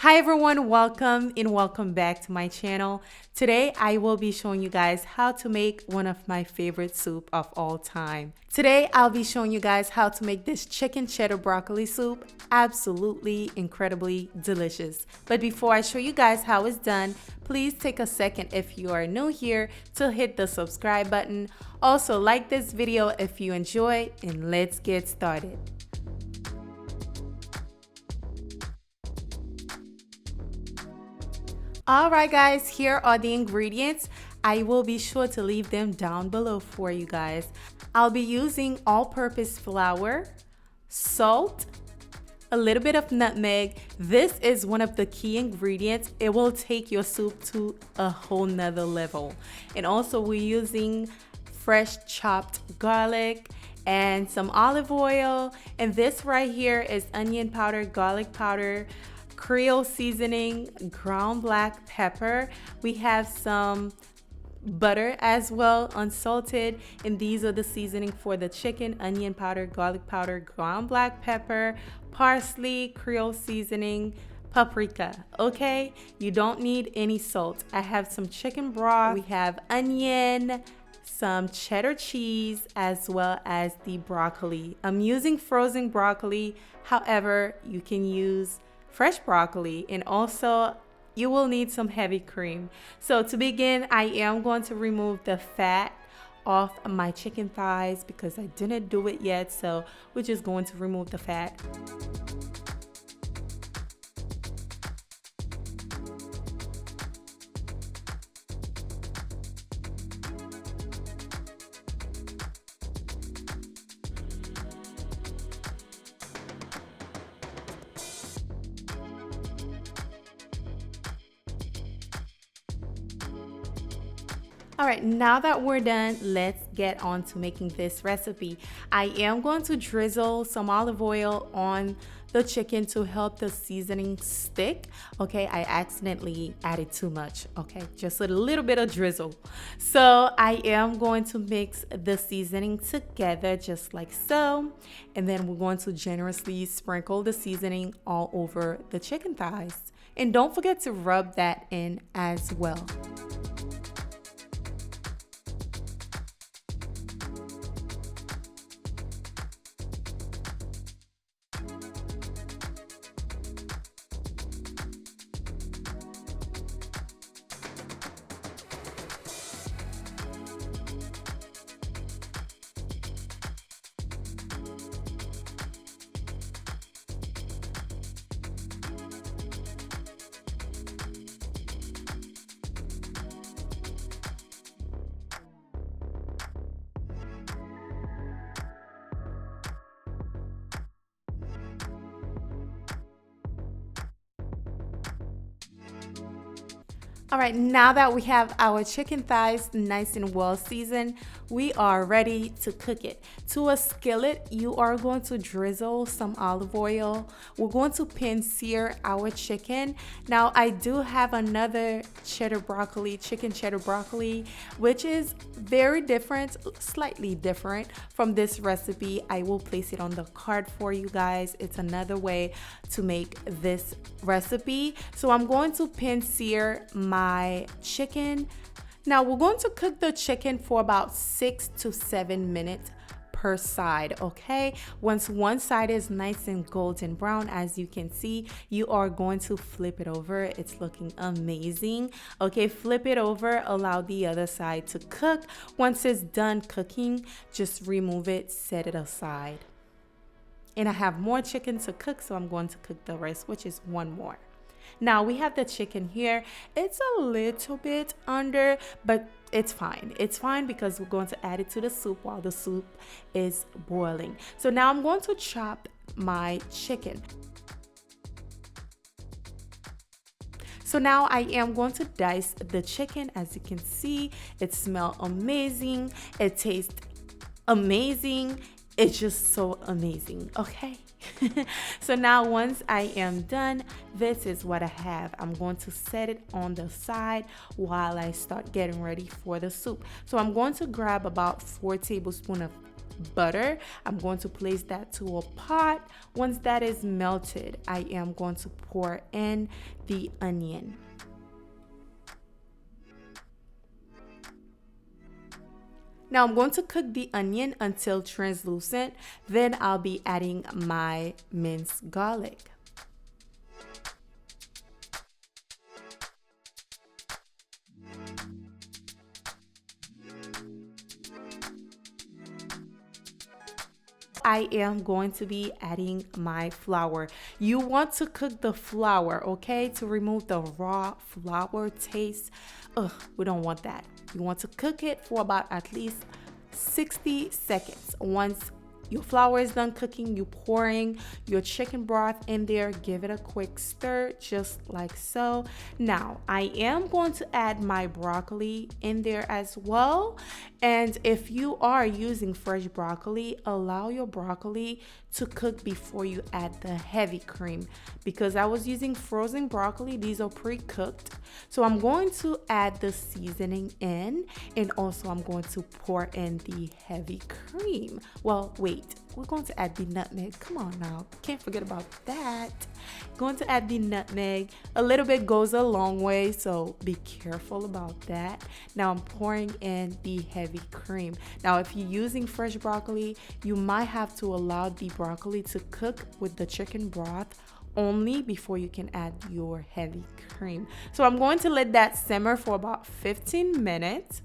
Hi everyone, welcome back to my channel. Today I will be showing you guys how to make one of my favorite soup of all time. Today I'll be showing you guys how to make this chicken cheddar broccoli soup. Absolutely incredibly delicious. But before I show you guys how it's done, please take a second if you are new here to hit the subscribe button. Also like this video if you enjoy, and let's get started. Alright guys, here are the ingredients. I will be sure to leave them down below for you guys. I'll be using all-purpose flour, salt, a little bit of nutmeg. This is one of the key ingredients. It will take your soup to a whole nother level. And also we're using fresh chopped garlic and some olive oil. And this right here is onion powder, garlic powder, Creole seasoning, ground black pepper. We have some butter as well, unsalted, and these are the seasoning for the chicken: onion powder, garlic powder, ground black pepper, parsley, Creole seasoning, paprika. Okay, you don't need any salt. I have some chicken broth, we have onion, some cheddar cheese, as well as the broccoli. I'm using frozen broccoli, however you can use fresh broccoli, and also you will need some heavy cream. So to begin, I am going to remove the fat off my chicken thighs because I didn't do it yet, so we're just going to remove the fat. All right, now that we're done, let's get on to making this recipe. I am going to drizzle some olive oil on the chicken to help the seasoning stick. Okay, I accidentally added too much. Okay, just a little bit of drizzle. So I am going to mix the seasoning together just like so. And then we're going to generously sprinkle the seasoning all over the chicken thighs. And don't forget to rub that in as well. All right, now that we have our chicken thighs nice and well seasoned, we are ready to cook it. To a skillet, you are going to drizzle some olive oil. We're going to pan sear our chicken. Now, I do have another cheddar broccoli, chicken cheddar broccoli, which is very different, slightly different from this recipe. I will place it on the card for you guys. It's another way to make this recipe. So I'm going to pan sear my chicken. Now we're going to cook the chicken for about 6 to 7 minutes per side. Okay, once one side is nice and golden brown, as you can see, you are going to flip it over. It's looking amazing. Okay, flip it over, allow the other side to cook. Once it's done cooking, just remove it, set it aside. And I have more chicken to cook, so I'm going to cook the rest, which is one more. Now we have the chicken here. It's a little bit under, but it's fine. It's fine because we're going to add it to the soup while the soup is boiling. So now I'm going to chop my chicken. So now I am going to dice the chicken. As you can see, it smells amazing. It tastes amazing. It's just so amazing. Okay. So now once I am done, this is what I have. I'm going to set it on the side while I start getting ready for the soup. So I'm going to grab about 4 tablespoons of butter. I'm going to place that to a pot. Once that is melted, I am going to pour in the onion. Now I'm going to cook the onion until translucent. Then I'll be adding my minced garlic. I am going to be adding my flour. You want to cook the flour, okay, to remove the raw flour taste. We don't want that. You want to cook it for about at least 60 seconds. Once your flour is done cooking, you pouring your chicken broth in there. Give it a quick stir, just like so. Now, I am going to add my broccoli in there as well. And if you are using fresh broccoli, allow your broccoli to cook before you add the heavy cream. Because I was using frozen broccoli, these are pre-cooked. So I'm going to add the seasoning in, and also I'm going to pour in the heavy cream. Well, wait, we're going to add the nutmeg. Come on now, can't forget about that. Going to add the nutmeg. A little bit goes a long way, so be careful about that. Now I'm pouring in the heavy cream. Now if you're using fresh broccoli, you might have to allow the broccoli to cook with the chicken broth only before you can add your heavy cream. So I'm going to let that simmer for about 15 minutes.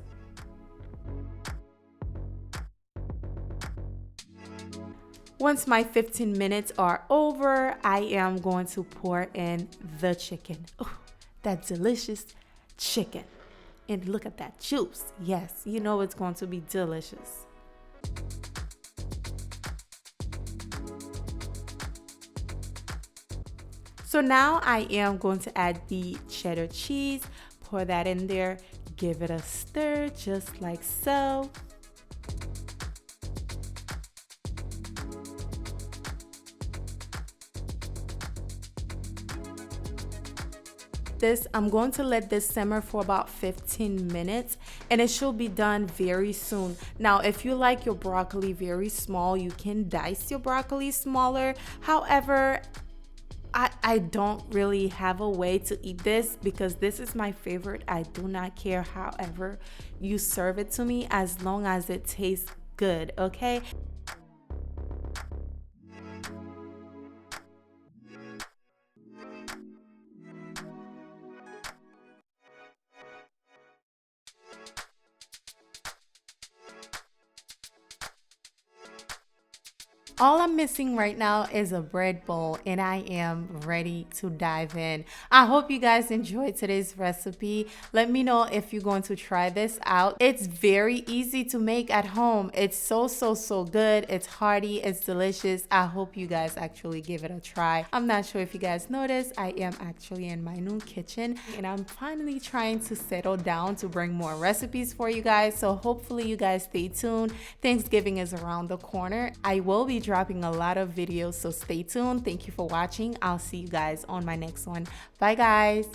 Once my 15 minutes are over, I am going to pour in the chicken. Oh, that delicious chicken. And look at that juice. Yes, you know it's going to be delicious. So now I am going to add the cheddar cheese. Pour that in there. Give it a stir just like so. I'm going to let this simmer for about 15 minutes, and it should be done very soon. Now if you like your broccoli very small, you can dice your broccoli smaller. However, I don't really have a way to eat this because this is my favorite. I do not care however you serve it to me, as long as it tastes good, okay? All I'm missing right now is a bread bowl, and I am ready to dive in. I hope you guys enjoyed today's recipe. Let me know if you're going to try this out. It's very easy to make at home. It's so good. It's hearty, it's delicious. I hope you guys actually give it a try. I'm not sure if you guys noticed, I am actually in my new kitchen, and I'm finally trying to settle down to bring more recipes for you guys. So hopefully you guys stay tuned. Thanksgiving is around the corner. I will be dropping a lot of videos, so stay tuned. Thank you for watching. I'll see you guys on my next one. Bye guys.